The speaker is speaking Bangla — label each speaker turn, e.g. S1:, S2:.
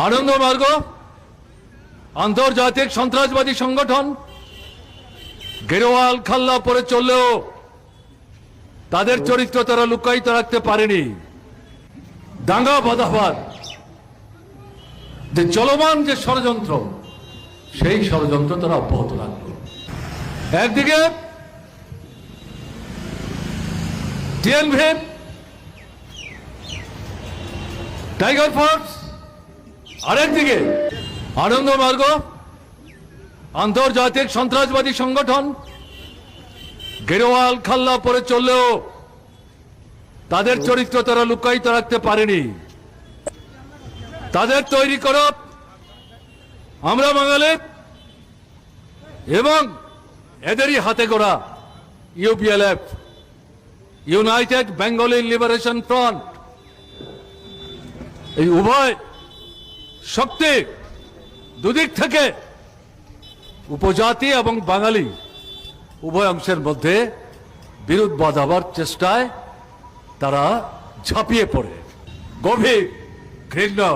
S1: আনন্দমার্গ আন্তর্জাতিক সন্ত্রাসবাদী সংগঠন গেরোয়াল খাল্লা পরে চললেও তাদের চরিত্র তারা লুকায়িত রাখতে পারেনি। দাঙ্গা বাঁধাবার যে চলমান যে ষড়যন্ত্র, সেই ষড়যন্ত্র তারা অব্যাহত রাখল। একদিকে টিএনভি, টাইগার ফোর্স, আরেকদিকে আনন্দমার্গ আন্তর্জাতিক সন্ত্রাসবাদী সংগঠন গেরোয়াল খাল্লা পরে চললেও তাদের চরিত্র তারা লুকায়িত রাখতে পারেনি। তাদের তৈরি করা আমরা বাঙালি এবং এদেরই হাতে গড়া ইউপিএলএফ, ইউনাইটেড বেঙ্গলি লিবারেশন ফ্রন্ট, এই উভয় শক্তি দুদিক থেকে উপজাতি এবং বাঙালি উভয় অংশের মধ্যে বিরোধ বাঁধাবার চেষ্টায় তারা ঝাঁপিয়ে পড়ে। গভীর ঘৃণা